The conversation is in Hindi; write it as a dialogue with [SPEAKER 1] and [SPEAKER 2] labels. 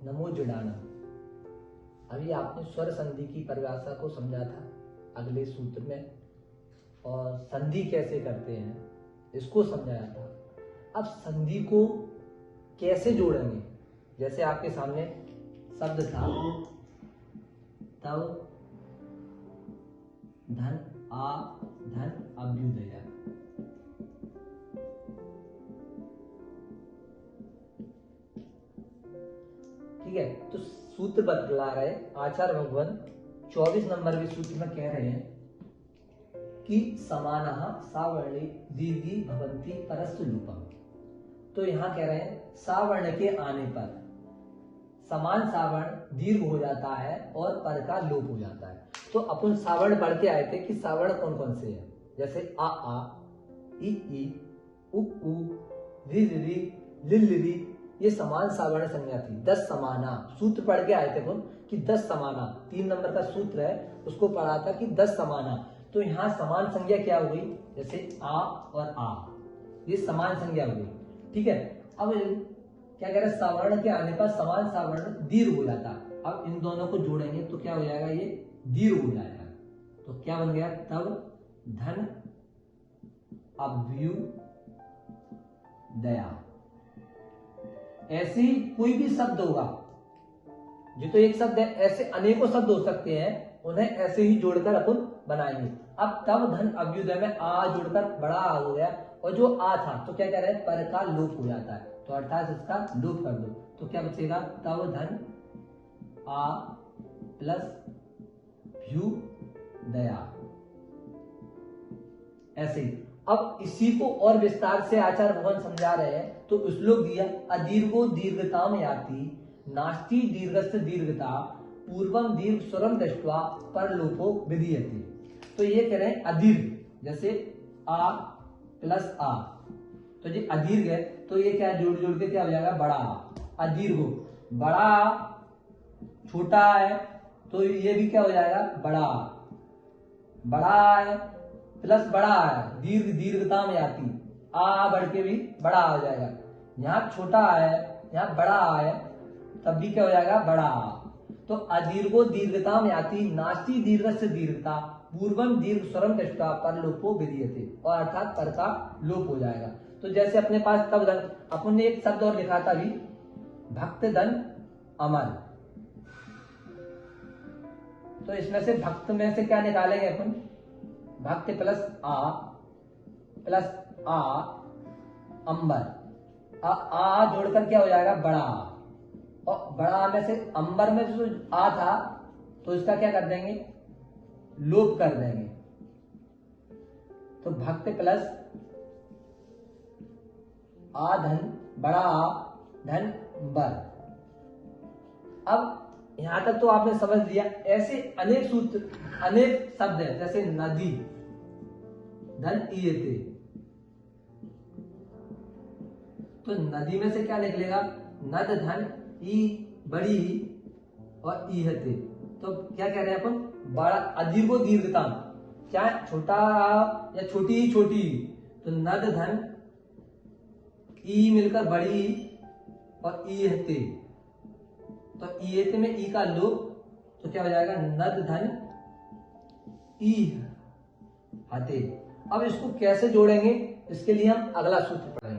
[SPEAKER 1] नमो जुड़ाना। अभी आपने स्वर संधि की परिभाषा को समझा था अगले सूत्र में, और संधि कैसे करते हैं इसको समझाया था। अब संधि को कैसे जोड़ेंगे, जैसे आपके सामने शब्द था तब धन आ धन अभ्युदय। ठीक है, तो सूत्र बतला रहे आचार्य भगवान 24 नंबर के सूत्र में कह रहे हैं कि समानः सावर्णे दीर्घी भवन्ति परस्तु लूपम। तो यहां कह रहे हैं सावर्ण के आने पर समान सावर्ण दीर्घ हो जाता है और पर का लोप हो जाता है। तो अपन सावर्ण पढ़ के आए थे कि सावर्ण कौन कौन से हैं, जैसे आ ई उ रि रि लिल रि, ये समान सावर्ण संज्ञा थी। 10 समाना सूत्र पढ़ के आए थे अपन कि 10 समाना 3 नंबर का सूत्र है, उसको पढ़ा था कि 10 समाना। तो यहाँ समान संज्ञा क्या हुई, जैसे आ और आ, ये समान संज्ञा हुई। ठीक है, अब क्या कह रहे हैं, सावर्ण के आने पर समान सावर्ण दीर्घ हो जाता। अब इन दोनों को जोड़ेंगे तो क्या हो जाएगा, ये दीर्घ हो जाएगा। तो क्या बन गया, तब धन अभ्युदया। ऐसे ही कोई भी शब्द होगा, जो तो एक शब्द है, ऐसे अनेकों शब्द हो सकते हैं, उन्हें ऐसे ही जोड़कर अपन बनाएंगे। अब तब धन अभ्युदय में आ जोड़कर बड़ा आ हो गया, और जो आ था तो क्या कह रहे हैं, पर का लोप हो जाता है, तो अर्थात इसका लोप कर दो। तो क्या बचेगा, तब धन आ प्लस भ्युदया। ऐसे ही अब इसी को और विस्तार से आचार्य भगवान समझा रहे हैं। तो श्लोक दिया, अदीर्घो दीर्घताम याति नास्ति दीर्घस्य दीर्घता पूर्वम दीर्घ स्वरम दृष्ट्वा परलोपो विधीयते। तो ये कह रहे हैं अदीर्घ, जैसे आ प्लस आ, तो ये अदीर्घ है, तो ये क्या जोड़ जोड़ के क्या हो जाएगा, बड़ा आ। अदीर्घ बड़ा छोटा है, तो ये भी क्या हो जाएगा, बड़ा है प्लस बड़ा है, दीर्घ दीर्घता में आती, आ बढ़ के भी बड़ा आ जाएगा। यहाँ छोटा है, यहाँ बड़ा है, तब भी क्या हो जाएगा, बड़ा। तो अदीर्घो दीर्घता में आती नास्ति दीर्घ से दीर्घता पूर्वम दीर्घ स्वरम दृष्ट्वा परलोपो विधीयते, और अर्थात पर का लोप हो जाएगा। तो जैसे अपने पास तब धन, अपन ने एक शब्द और लिखा था अभी, भक्त धन अमर। तो इसमें से भक्त में से क्या निकालेंगे अपन, भक्त प्लस आ अंबर, आ जोड़कर क्या हो जाएगा, बड़ा। और बड़ा में से अंबर में जो आ था तो इसका क्या कर देंगे, लोप कर देंगे। तो भक्त प्लस आ धन बड़ा आ धन बर। अब यहां तक तो आपने समझ लिया। ऐसे अनेक सूत्र, अनेक शब्द है, जैसे नदी धन ईयते, तो नदी में से क्या निकलेगा, नद धन ई बड़ी और ईहते। तो क्या कह रहे हैं अपन, बड़ा अदीर्घो दीर्घता, क्या छोटा या छोटी छोटी, तो नद धन ई मिलकर बड़ी और ईहते, तो ईहते में ई का लोप, तो क्या हो जाएगा, नद धन ई हते। अब इसको कैसे जोड़ेंगे, इसके लिए हम अगला सूत्र पढ़ेंगे।